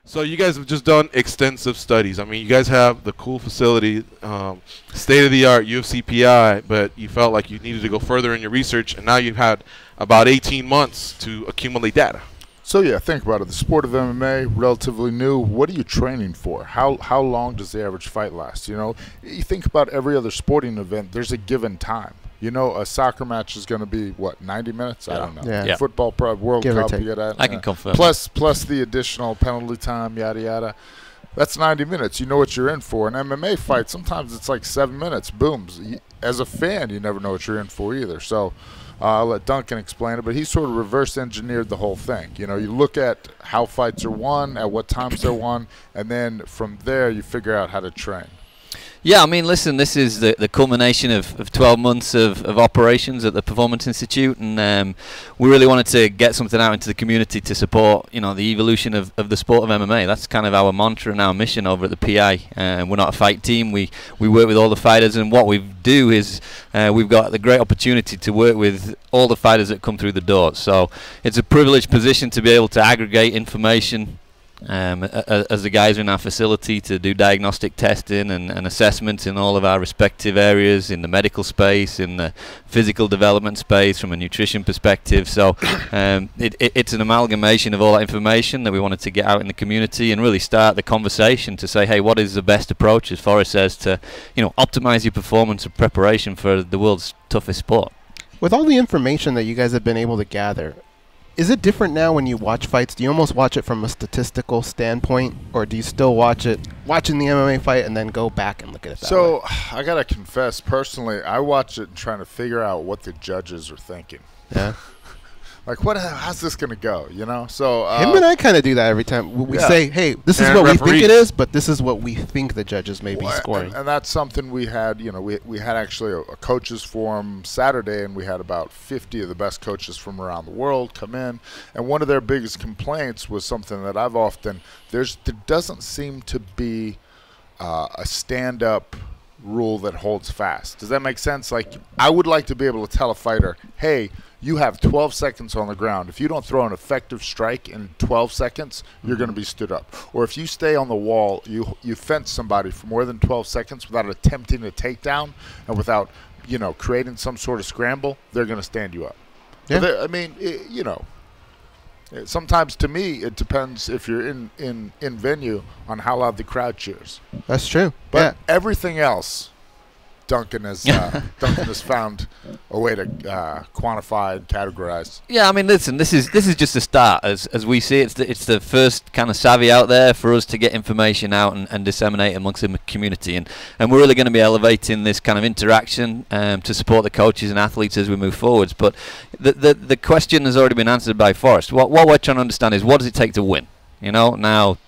So you guys have just done extensive studies. I mean, you guys have the cool facility, state-of-the-art UFC PI, but you felt like you needed to go further in your research, and now you've had about 18 months to accumulate data. So yeah, think about it. The sport of MMA, relatively new. What are you training for? How long does the average fight last? You know, you think about every other sporting event. There's a given time. You know, a soccer match is going to be what, 90 minutes? I don't know. Yeah. Football, World Give or Cup, take. you got that. I can confirm. Plus the additional penalty time, yada yada. That's 90 minutes. You know what you're in for. An MMA fight, sometimes it's like 7 minutes. Boom. As a fan, you never know what you're in for either. So I'll let Duncan explain it, but he sort of reverse engineered the whole thing. You know, you look at how fights are won, at what times they're won, and then from there you figure out how to train. Yeah, I mean, listen, this is the culmination of 12 months of operations at the Performance Institute, and we really wanted to get something out into the community to support, you know, the evolution of the sport of MMA. That's kind of our mantra and our mission over at the PI. We're not a fight team. We work with all the fighters, and what we do is we've got the great opportunity to work with all the fighters that come through the doors. So it's a privileged position to be able to aggregate information as the guys are in our facility to do diagnostic testing and assessments in all of our respective areas, in the medical space, in the physical development space, from a nutrition perspective. So it's an amalgamation of all that information that we wanted to get out in the community and really start the conversation to say, hey, what is the best approach, as Forrest says, to, you know, optimize your performance and preparation for the world's toughest sport. With all the information that you guys have been able to gather, is it different now when you watch fights? Do you almost watch it from a statistical standpoint, or do you still watch it watching the MMA fight and then go back and look at it that way? I got to confess, personally, I watch it and trying to figure out what the judges are thinking. Yeah. Like, how's this going to go, you know? So him and I kind of do that every time. We say, hey, this is And what we think referees. it is, but this is what we think the judges may be scoring. And that's something we had, you know, we had actually a coaches forum Saturday, and we had about 50 of the best coaches from around the world come in. And one of their biggest complaints was something that I've often, there doesn't seem to be a stand-up rule that holds fast. Does that make sense? Like, I would like to be able to tell a fighter, hey, you have 12 seconds on the ground. If you don't throw an effective strike in 12 seconds, you're going to be stood up. Or if you stay on the wall, you fence somebody for more than 12 seconds without attempting a takedown and without, you know, creating some sort of scramble, they're going to stand you up. Yeah. I mean, you know, sometimes to me it depends if you're in venue on how loud the crowd cheers. That's true. But everything else, Duncan has found a way to quantify and categorize. Yeah, I mean, listen, this is just a start. As we see, it's the first kind of savvy out there for us to get information out and disseminate amongst the community, and we're really going to be elevating this kind of interaction to support the coaches and athletes as we move forwards. But the question has already been answered by Forrest. What we're trying to understand is, what does it take to win? You know, now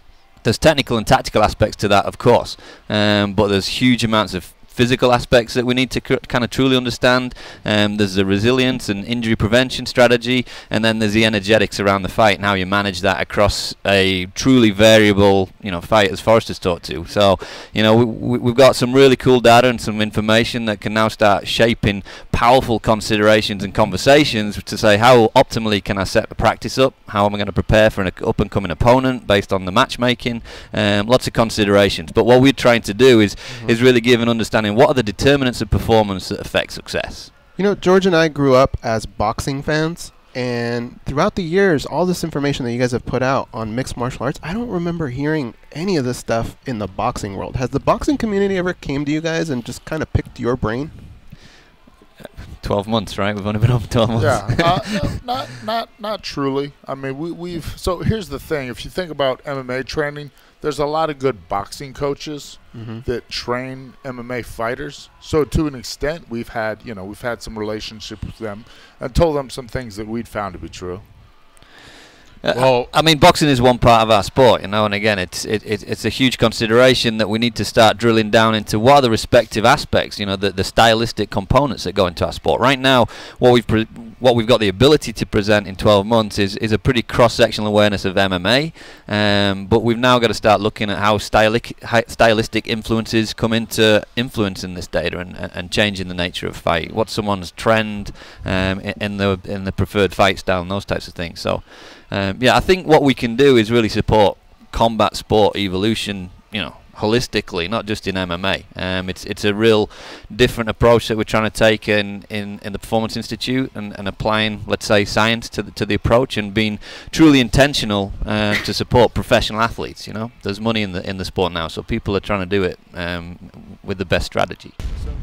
there's technical and tactical aspects to that, of course, but there's huge amounts of physical aspects that we need to kind of truly understand. There's the resilience and injury prevention strategy, and then there's the energetics around the fight and how you manage that across a truly variable, you know, fight, as Forrest has talked to. So, you know, we've got some really cool data and some information that can now start shaping powerful considerations and conversations to say, how optimally can I set the practice up? How am I going to prepare for an up-and-coming opponent based on the matchmaking? Lots of considerations. But what we're trying to do is really give an understanding what are the determinants of performance that affect success. You know, George and I grew up as boxing fans, and throughout the years, all this information that you guys have put out on mixed martial arts, I don't remember hearing any of this stuff in the boxing world. Has the boxing community ever came to you guys and just kind of picked your brain? 12 months, right? We've only been over 12 months. Yeah, not truly. I mean, we've. So here's the thing: if you think about MMA training, there's a lot of good boxing coaches that train MMA fighters. So to an extent, we've had some relationship with them and told them some things that we'd found to be true. Well, I mean, boxing is one part of our sport, you know, and again, it's a huge consideration that we need to start drilling down into what are the respective aspects, you know, the stylistic components that go into our sport. Right now, what we've got the ability to present in 12 months is a pretty cross-sectional awareness of MMA, but we've now got to start looking at how stylistic influences come into influencing this data and changing the nature of fight. What's someone's trend in the preferred fight style and those types of things. So. Yeah, I think what we can do is really support combat sport evolution, holistically, not just in MMA. It's a real different approach that we're trying to take in the Performance Institute, and applying, let's say, science to the approach, and being truly intentional to support professional athletes. There's money in the sport now, so people are trying to do it with the best strategy. So